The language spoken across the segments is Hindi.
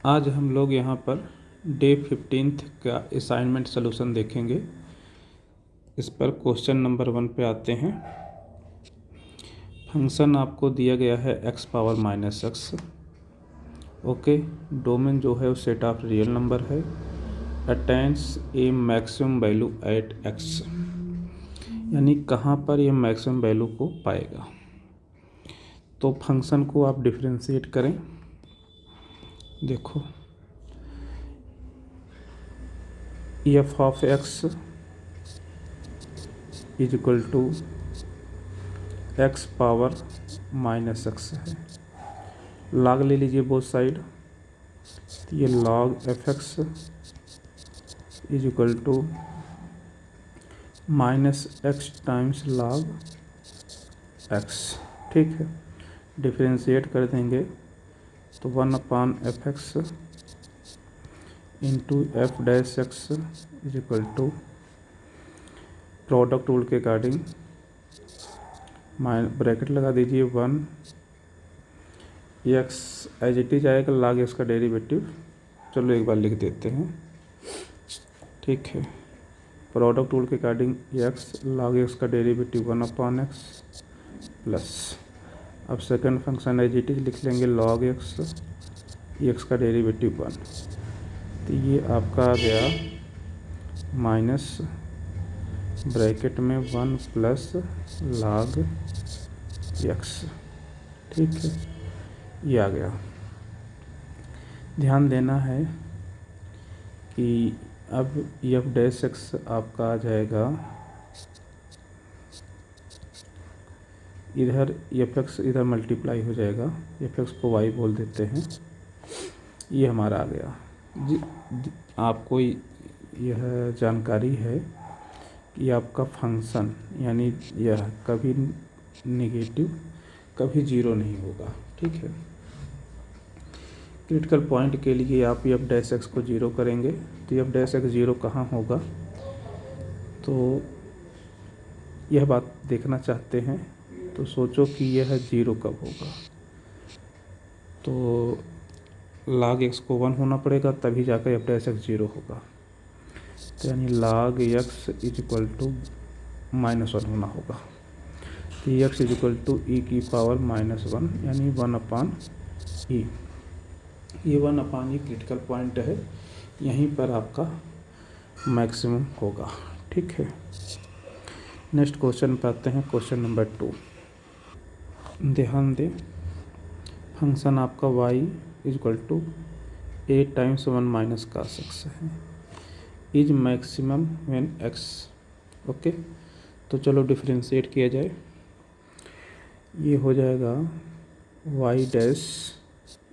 आज हम लोग यहाँ पर डे 15 का असाइनमेंट सॉल्यूशन देखेंगे। इस पर क्वेश्चन नंबर 1 पे आते हैं। फंक्शन आपको दिया गया है x power -x। Okay, domain जो है वो सेट ऑफ रियल नंबर है। अटेंस ए मैक्सिमम वैल्यू एट x, यानी कहाँ पर ये मैक्सिमम वैल्यू को पाएगा। तो फंक्शन को आप डिफरेंशिएट करें। देखो, f of x is equal to x power -x है। लॉग ले लीजिए बोथ साइड, तो ये log f x is equal to -x times log x। ठीक है, डिफरेंशिएट कर देंगे तो 1/f(x) into f'(x) is equal to product rule के अकॉर्डिंग ब्रैकेट लगा दीजिए 1 x एज इट इज आएगा log x का डेरिवेटिव। चलो एक बार लिख देते हैं। ठीक है, प्रोडक्ट रूल के अकॉर्डिंग x log x का डेरिवेटिव 1/x प्लस, अब second function as it is लिख लेंगे log x का डेरिवेटिव 1। तो ये आपका आ गया माइनस ब्रैकेट में 1 प्लस log x। ठीक है, ये आ गया। ध्यान देना है कि अब f'(x) आपका आ जाएगा इधर, f(x) इधर मल्टीप्लाई हो जाएगा, f(x) को y बोल देते हैं। ये हमारा आ गया जी। आपको यह जानकारी है कि आपका फंक्शन यानी यह कभी नेगेटिव कभी जीरो नहीं होगा। ठीक है, क्रिटिकल पॉइंट के लिए आप f'(x) को जीरो करेंगे तो f'(x) जीरो कहाँ होगा, तो यह बात देखना चाहते हैं तो सोचो कि यह जीरो कब होगा। तो log x को 1 होना पड़ेगा, तभी जाकर f'(x) जीरो होगा। तो यानी log x is equal to -1 होना होगा। तो x is equal to e की पावर -1 यानी 1/e। ये 1/e क्रिटिकल पॉइंट है, यहीं पर आपका मैक्सिमम होगा। ठीक है, नेक्स्ट क्वेश्चन पे आते हैं। क्वेश्चन नंबर 2, ध्यान दें। फंक्शन आपका y is equal to a times 1 - cos x है, is maximum when x। Okay, तो चलो डिफरेंशिएट किया जाए। ये हो जाएगा y dash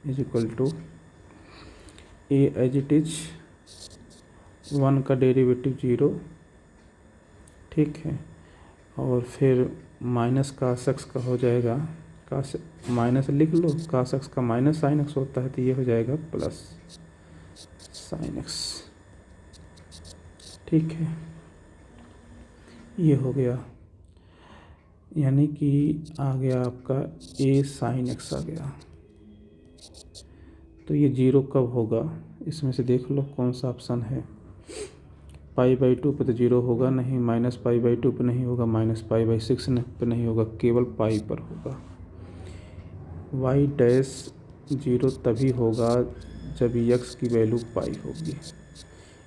is equal to a as it is 1 का डेरिवेटिव 0। ठीक है, और फिर माइनस cos x का हो जाएगा, माइनस लिख लो, cos x का माइनस sin x होता है, तो ये हो जाएगा प्लस sin x। ठीक है, ये हो गया, यानी कि आ गया आपका a sin x आ गया। तो ये जीरो कब होगा, इसमें से देख लो कौन सा ऑप्शन है। π/2 पे तो जीरो होगा नहीं, -π/2 पे नहीं होगा, -π/6 पे नहीं होगा, केवल पाई पर होगा। y डैश जीरो तभी होगा जब x की वैल्यू पाई होगी,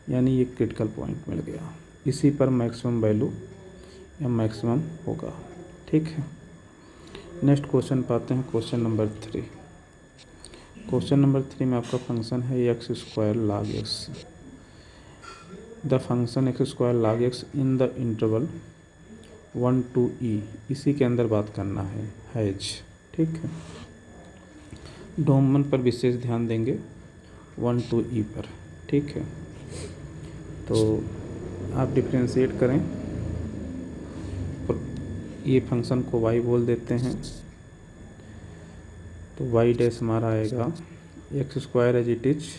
यानी ये क्रिटिकल पॉइंट मिल गया। इसी पर मैक्सिमम वैल्यू या मैक्सिमम होगा। ठीक है, नेक्स्ट क्वेश्चन पाते हैं। Question number 3। क्वेश्चन नंबर 3 में आपका फंक्शन है x² log x। The function x² log x in the interval 1 to e, इसी के अंदर बात करना है हैज। ठीक है, डोमेन पर विशेष ध्यान देंगे 1 to e पर। ठीक है, तो आप डिफरेंशिएट करें, ये फंक्शन को y बोल देते हैं, तो y डैश हमारा आएगा x² as it is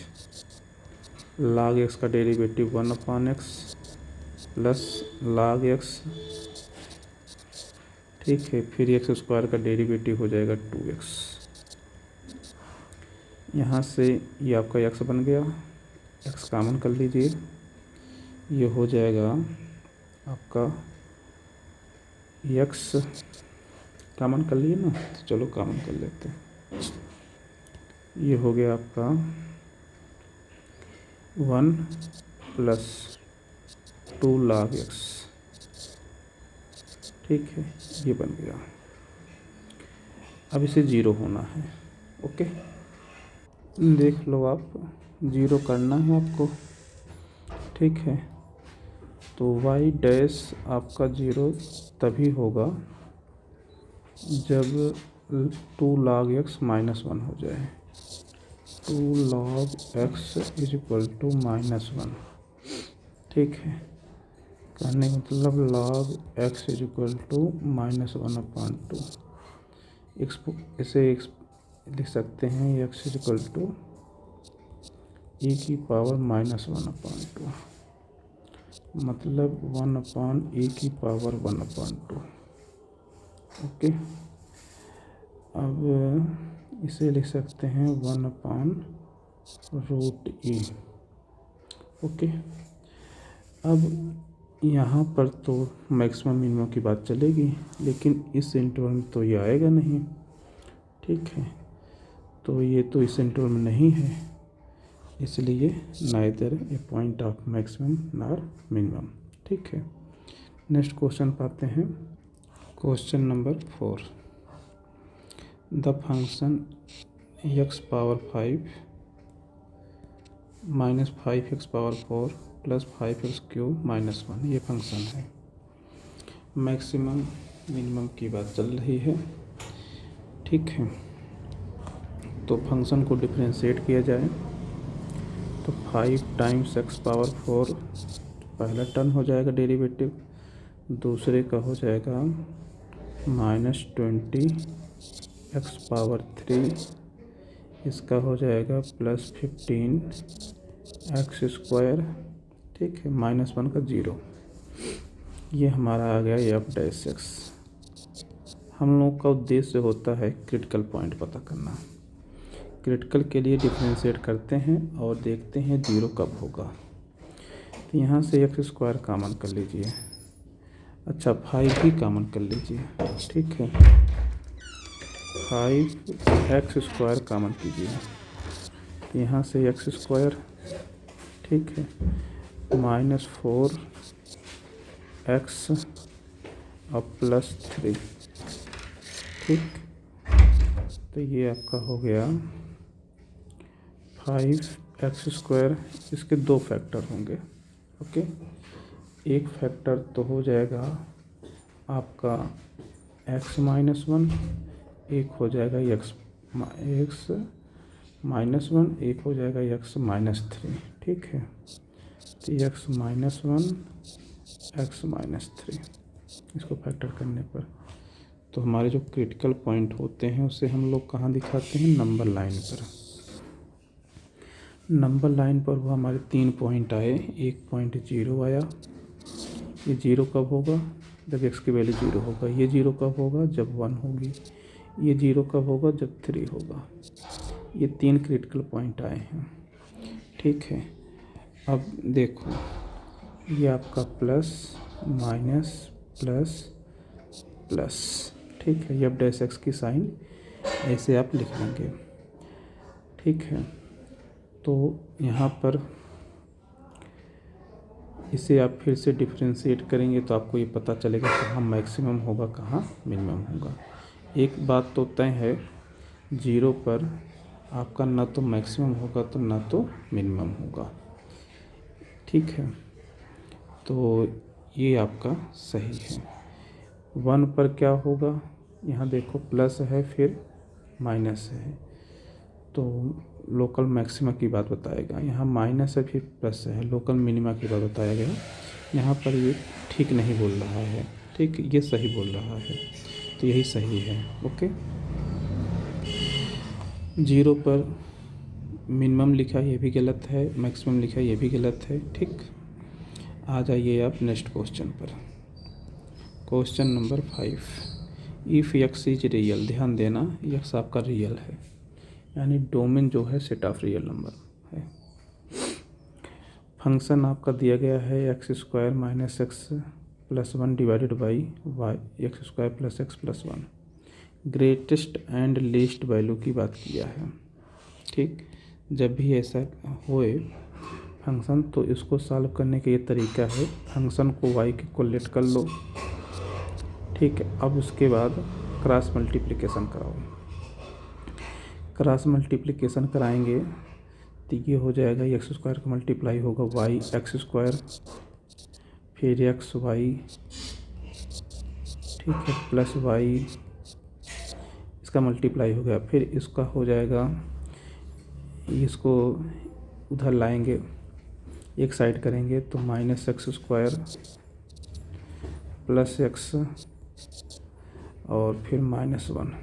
log x का derivative 1/x plus log x। ठीक है, फिर x² का डेरिवेटिव हो जाएगा 2x। यहाँ से ये आपका x बन गया, x कॉमन कर लीजिए, ये हो जाएगा आपका x कॉमन कर लिए ना, तो चलो कॉमन कर लेते हैं। ये हो गया आपका 1 + 2 log x, ठीक है, ये बन गया। अब इसे 0 होना है। ओके, देख लो आप, 0 करना है आपको, ठीक है। तो y डैश आपका 0 तभी होगा जब 2 log x -1 हो जाए। 2 log x = -1, ठीक है। कहने का मतलब log x = -1/2। इसे लिख सकते हैं x = e⁻⁻², मतलब 1/e⁻²। ओके, अब इसे लिख सकते हैं 1/√e। ओके, अब यहाँ पर तो मैक्सिमम मिनिमम की बात चलेगी, लेकिन इस इंटरवल में तो ये आएगा नहीं, ठीक है। तो ये तो इस इंटरवल में नहीं है, इसलिए neither A point of maximum nor minimum, ठीक है। नेक्स्ट क्वेश्चन पाते हैं। Question number 4, the function x⁵ -5x⁴ + 5x³ -1, ये फंक्शन है। मैक्सिमम मिनिमम की बात चल रही है, ठीक है। तो फंक्शन को डिफरेंशिएट किया जाए तो 5 × x⁴ पहला टर्म हो जाएगा डेरिवेटिव, दूसरे का हो जाएगा -20 x⁴, इसका हो जाएगा +15 x², ठीक है, -1 का 0। ये हमारा आ गया f डैश x। हम लोग का उद्देश्य होता है क्रिटिकल पॉइंट पता करना। क्रिटिकल के लिए डिफरेंशिएट करते हैं और देखते हैं 0 कब होगा। तो यहाँ से x² कॉमन कर लीजिए, अच्छा 5 भी कॉमन कर लीजिए, ठीक है। 5x² कॉमन कीजिए, यहाँ से x², ठीक है, -4x और +3, ठीक। तो ये आपका हो गया 5x²। इसके 2 फैक्टर होंगे, ओके। एक फैक्टर तो हो जाएगा आपका x-1, एक हो जाएगा x-1, एक हो जाएगा x-3, ठीक है। तो x-1, x-3, इसको फैक्टर करने पर तो हमारे जो क्रिटिकल पॉइंट होते हैं उसे हम लोग कहाँ दिखाते हैं, नंबर लाइन पर। नंबर लाइन पर वो हमारे 3 पॉइंट आए, एक पॉइंट 0 आया। ये 0 कब होगा, जब x की वैल्यू 0 होगा। ये 0 कब होगा, जब 1 होगी। ये 0 कब होगा, जब 3 होगा। ये 3 क्रिटिकल पॉइंट आए हैं, ठीक है। अब देखो, ये आपका प्लस माइनस प्लस प्लस, ठीक है। ये f डैश x की साइन ऐसे आप लिख लेंगे, ठीक है। तो यहाँ पर इसे आप फिर से डिफरेंशिएट करेंगे तो आपको ये पता चलेगा कहाँ मैक्सिमम होगा, कहाँ मिनिमम होगा। एक बात तो तय है, 0 पर आपका ना तो मैक्सिमम होगा तो ना तो मिनिमम होगा, ठीक है। तो ये आपका सही है। 1 पर क्या होगा, यहाँ देखो प्लस है फिर माइनस है, तो लोकल मैक्सिमा की बात बताएगा। यहाँ माइनस है फिर प्लस है, लोकल मिनिमा की बात बताया गया। यहाँ पर ये ठीक नहीं बोल रहा है, ठीक, ये सही बोल रहा है, तो यही सही है, ओके। 0 पर मिनिमम लिखा ये भी गलत है, मैक्सिमम लिखा ये भी गलत है, ठीक। आ जाइए आप नेक्स्ट क्वेश्चन पर। Question number 5, if x is real, ध्यान देना x आपका रियल है। यानी डोमेन जो है सेट ऑफ रियल नंबर है। फंक्शन आपका दिया गया है x square minus x plus one divided by y x square plus x plus one. Greatest and least value की बात किया है। ठीक, जब भी ऐसा होए फंक्शन तो इसको सॉल्व करने का ये तरीका है, फंक्शन को वाई के कोलेट कर लो। ठीक है, अब उसके बाद क्रॉस मल्टीप्लिकेशन कराओ। क्रॉस मल्टीप्लिकेशन कराएंगे तो ये हो जाएगा एक्स स्क्वायर का मल्टीप्लाई होगा वाई एक्स स्क्वायर, फिर एक्स वाई, ठीक है, प्लस वाई, इसका मल्टीप्लाई हो गया, फिर इसका हो जाएगा, इसको उधर लाएंगे एक साइड करेंगे तो minus x square plus x और फिर माइनस वन,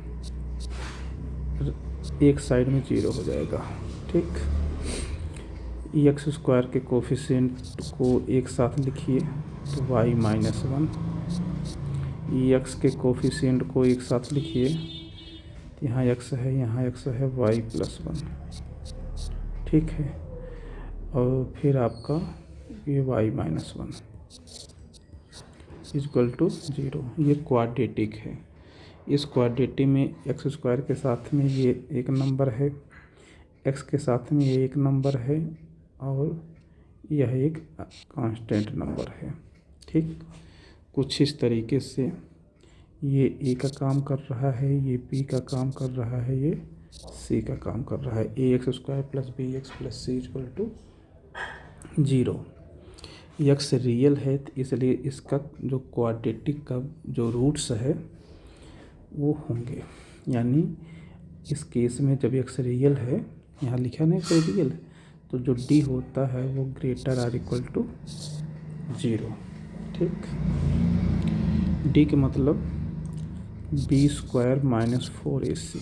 एक साइड में जीरो हो जाएगा। ठीक, एक्स स्क्वायर के कोफिशिएंट को एक साथ लिखिए तो वाई माइनस वन, एक्स के कोफिशिएंट को एक साथ लिखिए, यहाँ एक्स है यहाँ एक्स है, वाई प्लस वन। ठीक है, और फिर आपका ये y minus one equal to zero. ये क्वाड्रेटिक है। इस क्वाड्रेटिक में एक्स स्क्वायर के साथ में ये एक नंबर है, एक्स के साथ में ये एक नंबर है और यह एक कांस्टेंट नंबर है। ठीक, कुछ इस तरीके से ये ए का काम कर रहा है, ये बी का काम कर रहा है, ये सी का काम कर रहा है। A X square plus B X plus C equal to zero. X real है तो इसलिए इसका जो क्वाड्रेटिक का जो रूट्स है वो होंगे, यानी इस केस में जब एक्स रियल है, यहाँ लिखा नहीं एक्स रियल है, तो जो डी होता है वो greater or equal to zero. ठीक, डी के मतलब B square minus four A C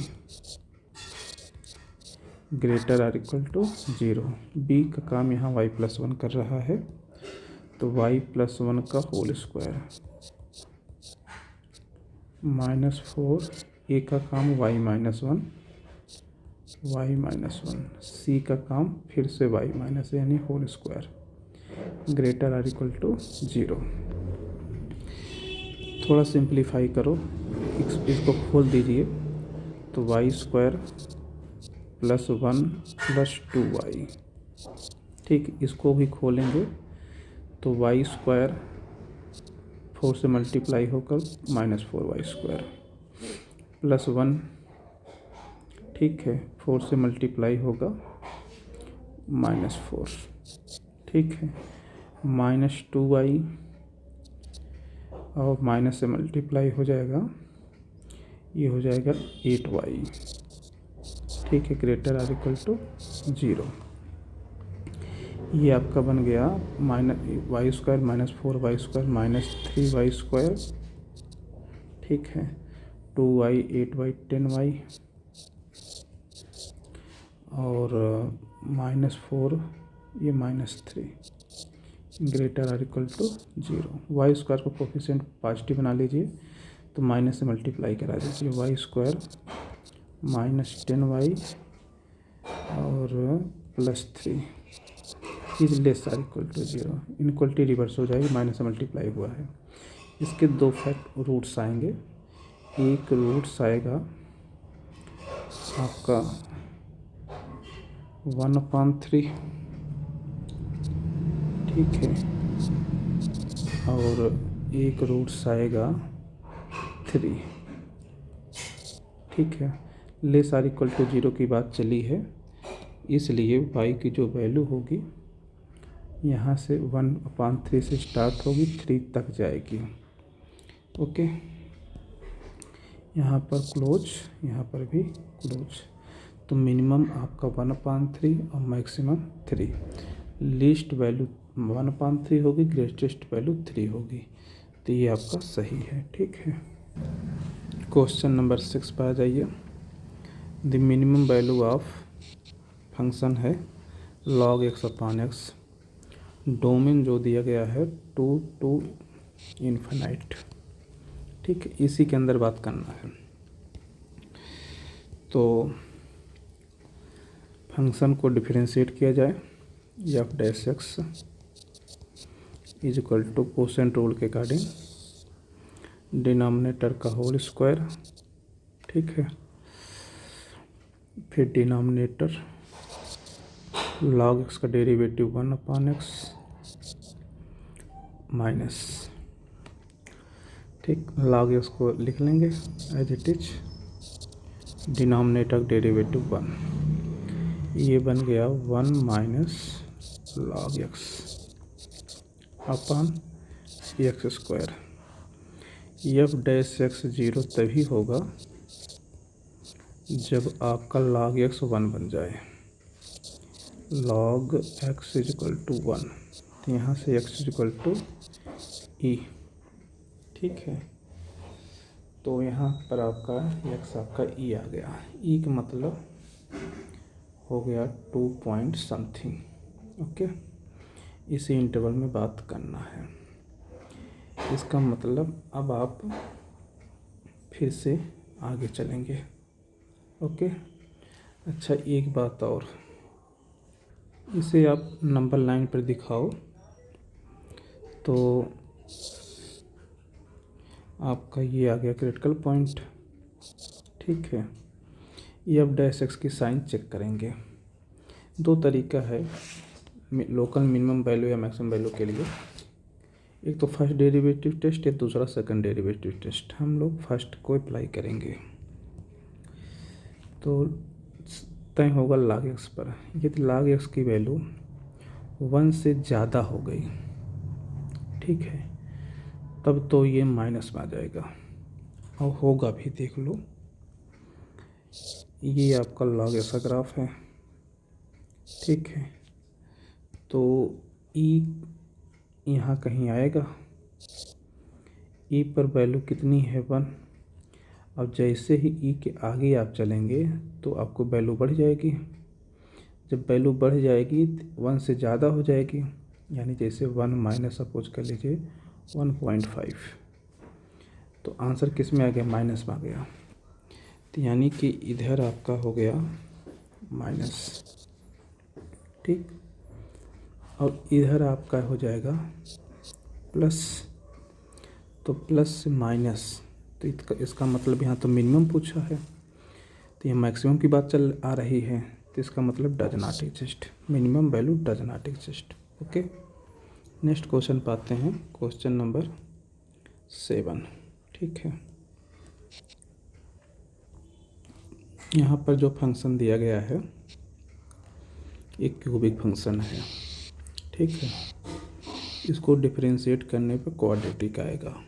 greater or equal to zero. B का काम यहाँ वाई प्लस वन कर रहा है तो वाई प्लस वन का whole square minus four, A का काम Y minus one, Y minus one, C का काम फिर से वाई माइनस यानी whole square greater or equal to zero. थोड़ा सिंप्लीफाई करो, इसको खोल दीजिए तो Y square plus one plus two Y. ठीक, इसको भी खोलेंगे तो वाई स्क्वायर फोर से मल्टीप्लाई होकर minus four Y square plus one, ठीक है, फोर से मल्टीप्लाई होगा माइनस फोर, ठीक है, माइनस टू वाई और माइनस से मल्टीप्लाई हो जाएगा, ये हो जाएगा एट वाई। ठीक है, greater or equal to zero. ये आपका बन गया minus y square minus four Y square minus three y square, ठीक है, two y eight y ten Y और माइनस फोर ये minus three greater or equal to zero. Y square को कोफिशिएंट पॉजिटिव बना लीजिए तो माइनस से मल्टीप्लाई करा दीजिए, Y square minus ten Y और plus three is less or equal to zero. Inequality reverse हो जाएगी, माइनस से मल्टीप्लाई हुआ है। इसके दो फैक्ट रूट्स आएंगे, एक रूट्स आएगा आपका 1/3, ठीक है, और एक रूट्स आएगा 3, ठीक है। Less or equal to zero की बात चली है, इसलिए y की जो वैल्यू होगी यहाँ से 1/3 से स्टार्ट होगी 3 तक जाएगी। ओके, यहाँ पर क्लोज, यहाँ पर भी क्लोज। तो मिनिमम आपका 1/3 और मैक्सिमम 3। लीस्ट वैल्यू 1/3 होगी, ग्रेटेस्ट वैल्यू 3 होगी। तो ये आपका सही है, ठीक है। क्वेश्चन नंबर 6 पर आ जाइए। The minimum value of function है log x अपान एक्स, डोमेन जो दिया गया है 2 to इन्फिनाइट, ठीक है, इसी के अंदर बात करना है। तो फंक्शन को डिफरेंशिएट किया जाए, f dash x is equal to quotient rule के अकॉर्डिंग डिनोमिनेटर का होल स्क्वायर, ठीक है, फिर डिनोमिनेटर लॉग एक्स का डेरिवेटिव 1/x माइनस, ठीक, लॉग एक्स को लिख लेंगे as it is, denominator derivative 1, ये बन गया 1 minus log x upon x square. F dash x 0 तभी होगा जब आपका लॉग एक्स 1 बन जाए, log x is equal to 1, तो यहाँ से x is equal to e, ठीक है, तो यहाँ पर आपका एक्स आपका ई आ गया, ई का मतलब हो गया 2 पॉइंट समथिंग, ओके, इसी इंटरवल में बात करना है। इसका मतलब अब आप फिर से आगे चलेंगे, ओके। अच्छा, एक बात और, इसे आप नंबर लाइन पर दिखाओ तो आपका ये आ गया क्रिटिकल पॉइंट, ठीक है। एफ डैश एक्स की साइन चेक करेंगे, दो तरीका है लोकल मिनिमम वैल्यू या मैक्सिमम वैल्यू के लिए, एक तो फर्स्ट डेरिवेटिव टेस्ट है, दूसरा सेकंड डेरिवेटिव टेस्ट। हम लोग फर्स्ट को अप्लाई करेंगे तो तय होगा log x पर। यदि log x की वैल्यू 1 से ज़्यादा हो गई, ठीक है, तब तो ये माइनस में आ जाएगा और होगा भी, देख लो, ये आपका log x का ग्राफ है, ठीक है, तो e यहाँ कहीं आएगा, e पर वैल्यू कितनी है 1। अब जैसे ही e के आगे आप चलेंगे तो आपको वैल्यू बढ़ जाएगी, जब वैल्यू बढ़ जाएगी 1 से ज़्यादा हो जाएगी, यानी जैसे 1 माइनस सपोज कर लीजिए 1.5, तो आंसर किस में आ गया, माइनस में आ गया, तो यानी कि इधर आपका हो गया माइनस, ठीक, और इधर आपका हो जाएगा प्लस, तो प्लस से माइनस, तो इसका मतलब यहाँ तो मिनिमम पूछा है, तो यहाँ मैक्सिमम की बात चल आ रही है, तो इसका मतलब does not exist, minimum value does not exist, okay. Next question पाते हैं, क्वेश्चन नंबर 7, ठीक है। यहाँ पर जो फंक्शन दिया गया है एक क्यूबिक फंक्शन है, ठीक है, इसको डिफरेंशिएट करने पे क्वाड्रेटिक आएगा।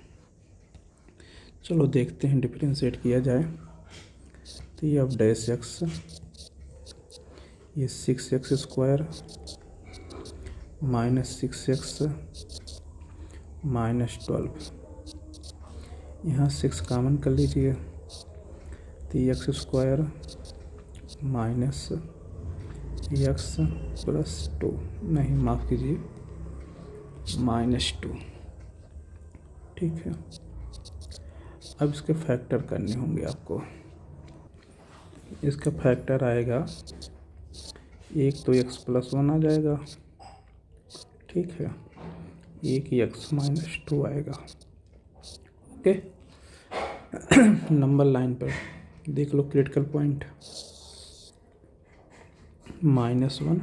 चलो देखते हैं डिफरेंशिएट किया जाए, तो ये अब डैश एक्स, ये 6x square minus 6x minus 12, यहाँ 6 कॉमन कर लीजिए, तो x square minus x plus 2, नहीं माफ़ कीजिए -2, ठीक है। अब इसके फैक्टर करने होंगे आपको, इसका फैक्टर आएगा, एक तो x प्लस 1 आ जाएगा, ठीक है, एक x माइनस 2 आएगा, ओके। नंबर लाइन पर देख लो क्रिटिकल पॉइंट -1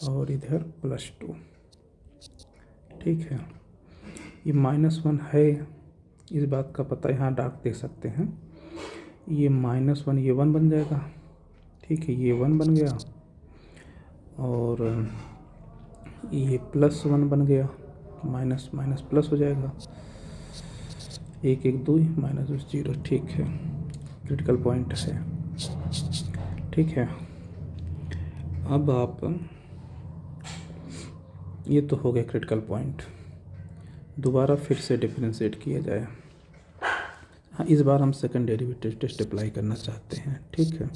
और इधर +2, ठीक है। ये -1 है, इस बात का पता यहाँ डार्क देख सकते हैं, ये -1 ये 1 बन जाएगा, ठीक है, ये 1 बन गया, और ये +1 बन गया, माइनस माइनस प्लस हो जाएगा, 1 1 2 -2 0, ठीक है, क्रिटिकल पॉइंट है, ठीक है। अब आप, ये तो हो गया क्रिटिकल पॉइंट, दोबारा फिर से डिफरेंशिएट किया जाए। हाँ, इस बार हम सेकंड डेरिवेटिव टेस्ट अप्लाई करना चाहते हैं, ठीक है,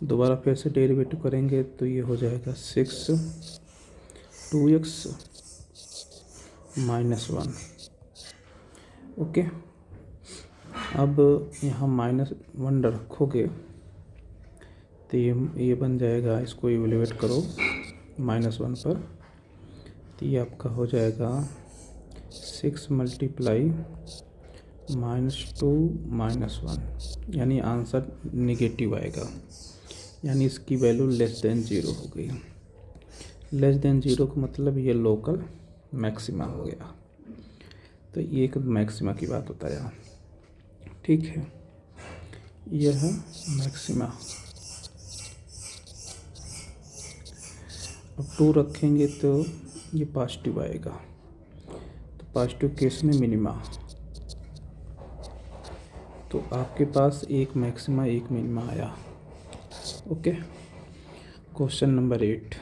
दोबारा फिर से डेरिवेटिव करेंगे तो ये हो जाएगा 6 2x -1, ओके। अब यहाँ -1 रखोगे तो ये बन जाएगा, इसको इवेल्युएट करो -1 पर, तो ये आपका हो जाएगा 6 मल्टीप्लाई -2 -1, यानी आंसर निगेटिव आएगा, यानी इसकी वैल्यू लेस देन 0 हो गई। लेस देन 0 का मतलब ये लोकल मैक्सिमा हो गया। तो ये एक मैक्सिमा की बात बताया, ठीक है। यह मैक्सिमा। अब 2 रखेंगे तो ये पॉजिटिव आएगा, तो पॉजिटिव केस में मिनिमा। तो आपके पास एक मैक्सिमा एक मिनिमा आया। Okay. Question number 8।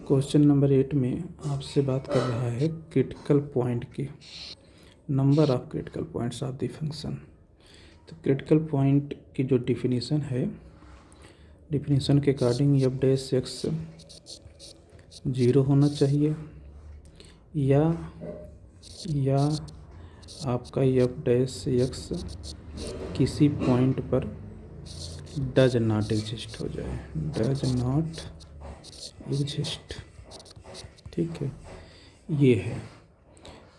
Question number 8 में आपसे बात कर रहा है क्रिटिकल पॉइंट की, number of critical points of the function. तो क्रिटिकल पॉइंट की जो डिफिनीशन है, डिफिनीशन के अकॉर्डिंग एफ डैश एक्स 0 होना चाहिए, या आपका एफ डैश एक्स किसी पॉइंट पर डज नॉट एग्जिस्ट हो जाए, डज नॉट एग्जिस्ट, ठीक है। ये है,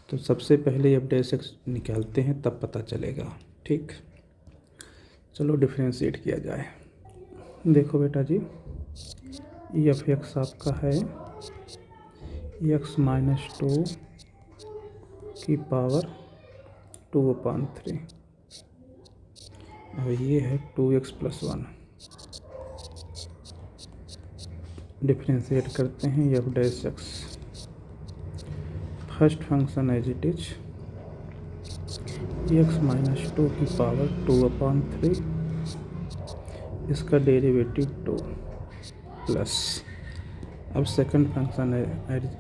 तो सबसे पहले एफ डैश एक्स निकालते हैं तब पता चलेगा, ठीक। चलो डिफरेंशिएट किया जाए। देखो बेटा जी, एफ एक्स आपका है x-2 की पावर 2/3, और ये है 2x + 1। डिफरेंशिएट करते हैं f dash x. First function as it is x-2 की पावर 2/3, इसका डेरिवेटिव 2 प्लस, अब सेकंड फंक्शन है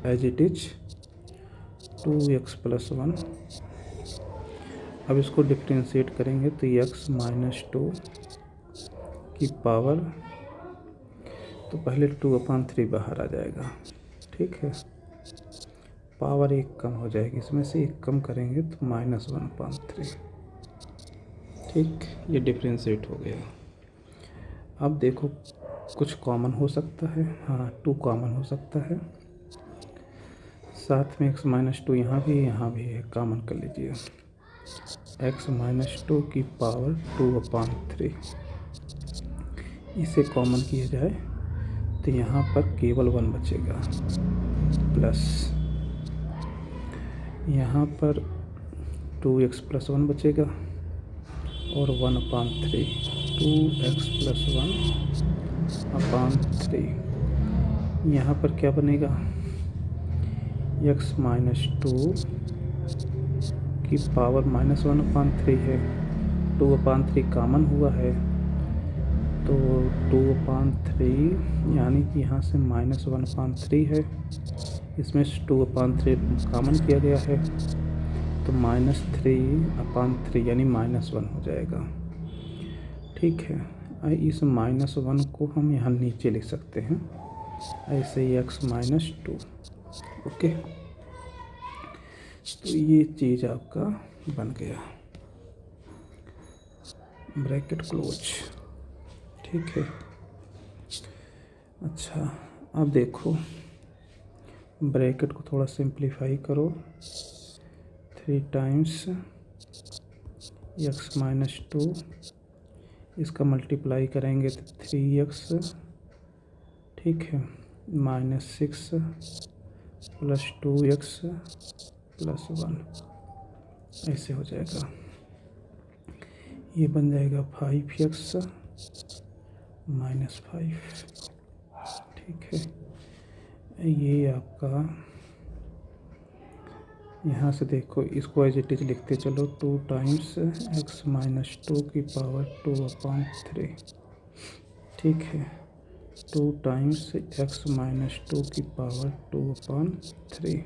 एज इट इज 2x + 1। अब इसको डिफरेंशिएट करेंगे तो x-2 की पावर, तो पहले 2/3 बाहर आ जाएगा, ठीक है। पावर 1 कम हो जाएगी, इसमें से 1 कम करेंगे तो -1/3, ठीक। ये डिफरेंशिएट हो गया। अब देखो कुछ कॉमन हो सकता है, हाँ 2 कॉमन हो सकता है, साथ में x-2 यहाँ भी है, कॉमन कर लीजिए। x-2 की पावर 2/3, इसे कॉमन किया जाए तो यहाँ पर केवल 1 बचेगा, प्लस यहाँ पर 2x + 1 बचेगा, और 1/3, 2x + 1/3। यहाँ पर क्या बनेगा, x-2 की पावर -1/3 है, 2/3 कॉमन हुआ है, तो 2/3 यानी कि यहाँ से -1/3 है, इसमें 2/3 कॉमन किया गया है, तो -3/3 यानी -1 हो जाएगा, ठीक है। इस -1 को हम यहाँ नीचे लिख सकते हैं, ऐसे ही x-2, ओके। तो ये चीज़ आपका बन गया, ब्रैकेट क्लोज, ठीक है। अच्छा, अब देखो ब्रैकेट को थोड़ा सिंप्लीफाई करो, 3 टाइम्स x-2, इसका मल्टीप्लाई करेंगे तो 3x, ठीक है, -6 + 2x + 1, ऐसे हो जाएगा। ये बन जाएगा 5x - 5, ठीक है। ये आपका, यहाँ से देखो इसको एज इट इज लिखते चलो, 2 टाइम्स x-2 की पावर 2/3, ठीक है, 2 टाइम्स x-2 की पावर 2/3,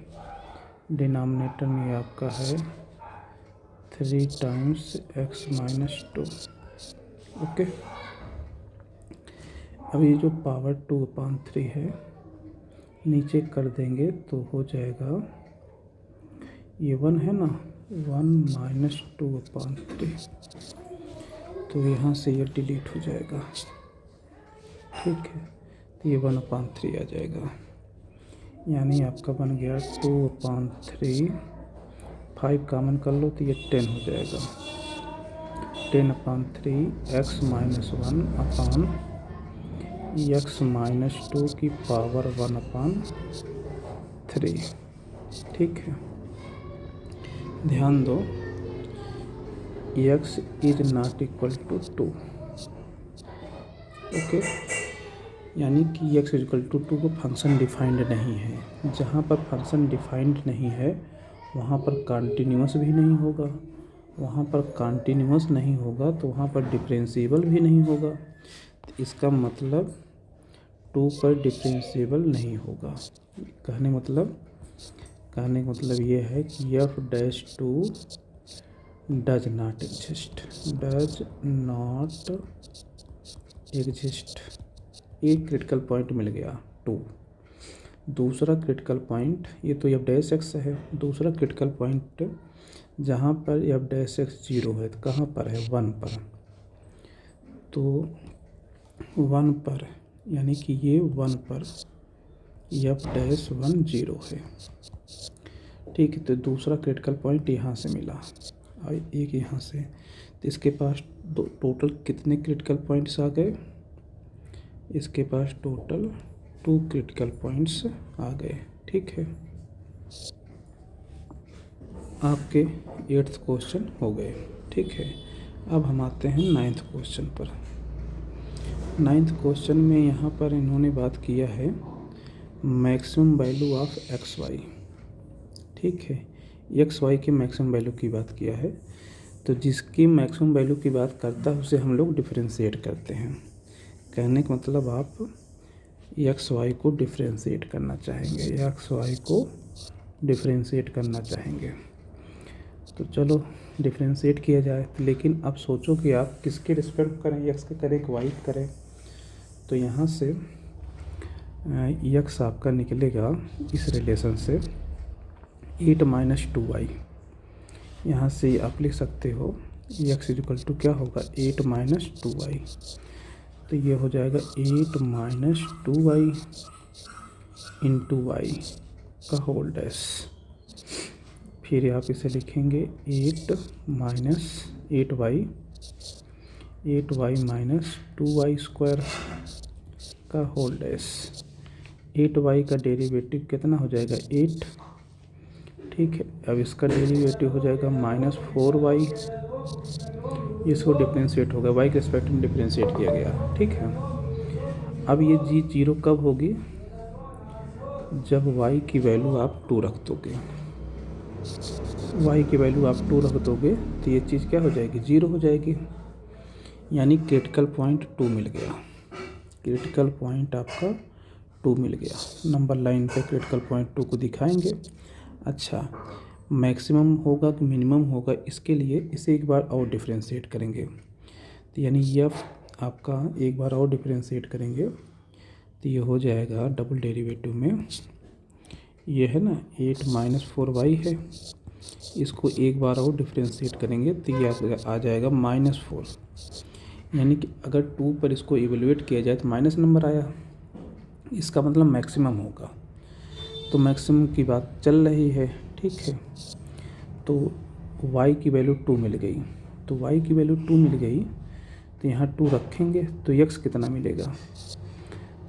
डिनोमिनेटर में आपका है 3 टाइम्स x-2, ओके। अब ये जो पावर 2/3 है नीचे कर देंगे तो हो जाएगा, ये 1 है ना, 1 - 2/3, तो यहाँ से ये डिलीट हो जाएगा, ठीक है। तो ये 1/3 आ जाएगा, यानी आपका बन गया 2/3। 5 कामन कर लो तो ये 10 हो जाएगा। 10/3 x - 1 अपान x - 2 की पावर 1/3, ठीक है। ध्यान दो, x is not equal to 2, okay. यानी कि x इक्वल टू 2 को फंक्शन डिफाइंड नहीं है। जहाँ पर फंक्शन डिफाइंड नहीं है वहाँ पर कंटिन्यूअस भी नहीं होगा, वहाँ पर कंटिन्यूअस नहीं होगा तो वहाँ पर डिफरेंशिएबल भी नहीं होगा। तो इसका मतलब 2 पर डिफरेंशिएबल नहीं होगा। कहने का मतलब ये है कि f'2 डज नॉट एग्जिस्ट। एक क्रिटिकल पॉइंट मिल गया 2। दूसरा क्रिटिकल पॉइंट, ये तो f'(x) है। दूसरा क्रिटिकल पॉइंट जहाँ पर f'(x) 0 है, तो कहाँ पर है? 1 पर। तो 1 पर, यानी कि ये 1 पर f'(1) 0 है, ठीक है। तो दूसरा क्रिटिकल पॉइंट यहाँ से मिला और एक यहाँ से। तो इसके पास टोटल कितने क्रिटिकल पॉइंट्स आ गए? इसके पास टोटल 2 क्रिटिकल पॉइंट्स आ गए, ठीक है। आपके 8th क्वेश्चन हो गए, ठीक है। अब हम आते हैं 9th क्वेश्चन पर। 9th क्वेश्चन में यहाँ पर इन्होंने बात किया है maximum value of x y, ठीक है। एक्स वाई के मैक्सिमम वैल्यू की बात किया है। तो जिसकी मैक्सिमम वैल्यू की बात करता है उसे हम लोग डिफरेंशिएट करते हैं। कहने का मतलब आप एक्स वाई को डिफरेंशिएट करना चाहेंगे, एक्स वाई को डिफरेंशिएट करना चाहेंगे। तो चलो डिफरेंशिएट किया जाए। लेकिन अब सोचो कि आप किसके रिस्पेक्ट करें, एक्स के करें कि वाई करें। तो यहाँ से एक्स आपका निकलेगा इस रिलेशन से 8 - 2y। यहाँ से आप लिख सकते हो एक्स इक्वल टू क्या होगा? 8 - 2y। तो ये हो जाएगा 8 - 2y इंटू वाई का होल डैश। फिर आप इसे लिखेंगे 8 - 8y 2y स्क्वायर का होल डैश। 8y का डेरिवेटिव कितना हो जाएगा? 8, ठीक है। अब इसका डेरिवेटिव हो जाएगा -4y। इसको डिफरेंशिएट होगा, y के रिस्पेक्ट में डिफरेंशिएट किया गया, ठीक है। अब ये जी 0 कब होगी? जब y की वैल्यू आप 2 रख दोगे। y की वैल्यू आप 2 रख दोगे तो ये चीज़ क्या हो जाएगी? 0 हो जाएगी। यानी क्रिटिकल पॉइंट 2 मिल गया। क्रिटिकल पॉइंट आपका 2 मिल गया। नंबर लाइन पे क्रिटिकल पॉइंट 2 को दिखाएंगे। अच्छा, मैक्सिमम होगा कि मिनिमम होगा, इसके लिए इसे एक बार और डिफरेंशिएट करेंगे। तो यानी एफ आपका एक बार और डिफरेंशिएट करेंगे तो ये हो जाएगा डबल डेरिवेटिव में, ये है ना 8 - 4y है। इसको एक बार और डिफरेंशिएट करेंगे तो ये आ जाएगा -4। यानी कि अगर 2 पर इसको इवेलुएट किया जाए तो माइनस नंबर आया, इसका मतलब मैक्सिमम होगा। तो मैक्सिमम की बात चल रही है, ठीक है। तो y की वैल्यू 2 मिल गई। तो y की वैल्यू 2 मिल गई तो यहाँ 2 रखेंगे तो x कितना मिलेगा?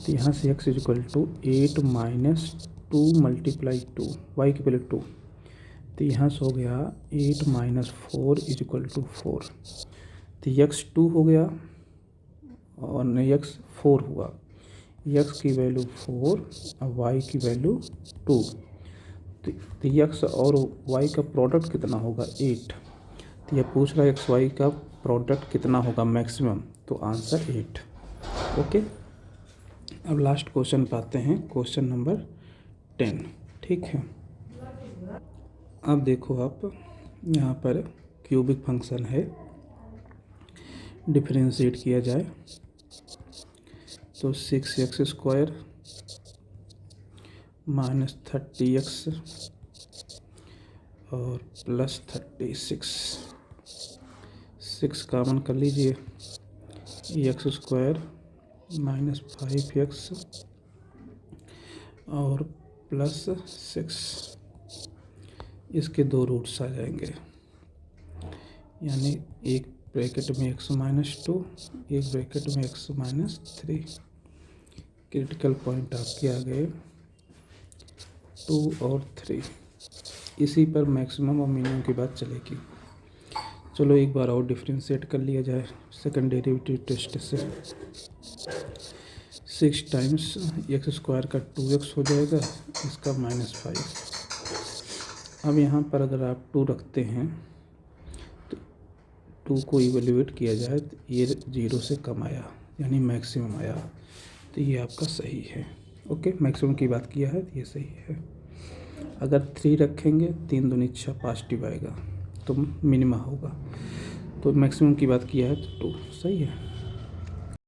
तो यहाँ से x इक्वल टू 8 - 2 × 2, y की वैल्यू 2। तो यहाँ से हो गया 8 - 4 इक्वल टू 4। तो x 2 हो गया और x 4 हुआ। x की वैल्यू 4 और y की वैल्यू 2। तो x और y का प्रोडक्ट कितना होगा? 8। तो यह पूछ रहा है एक्स वाई का प्रोडक्ट कितना होगा मैक्सिमम, तो आंसर 8, ओके। अब लास्ट क्वेश्चन पे आते हैं, क्वेश्चन नंबर 10, ठीक है। अब देखो आप यहाँ पर क्यूबिक फंक्शन है, डिफरेंशिएट किया जाए तो 6x² -30x और +36, 6 कामन कर लीजिए एक्स स्क्वायर माइनस 5x और प्लस 6, इसके 2 रूट्स आ जाएंगे, यानी एक ब्रैकेट में x-2, एक ब्रैकेट में x-3। क्रिटिकल पॉइंट आपके आ गए 2 और 3। इसी पर मैक्सिमम और मिनिमम की बात चलेगी। चलो एक बार और डिफ्रेंशिएट कर लिया जाए सेकंड डेरिवेटिव टेस्ट से। 6 टाइम्स एक्स स्क्वायर का 2x हो जाएगा, इसका -5। अब यहाँ पर अगर आप 2 रखते हैं तो 2 को इवेल्युएट किया जाए तो ये 0 से कम आया, यानी मैक्सिमम आया, तो ये आपका सही है। ओके, मैक्सिमम की बात किया है तो ये सही है। अगर 3 रखेंगे 3 दूनी 6 पॉजिटिव आएगा तो मिनिमा होगा, तो मैक्सिमम की बात किया है तो 2 सही है।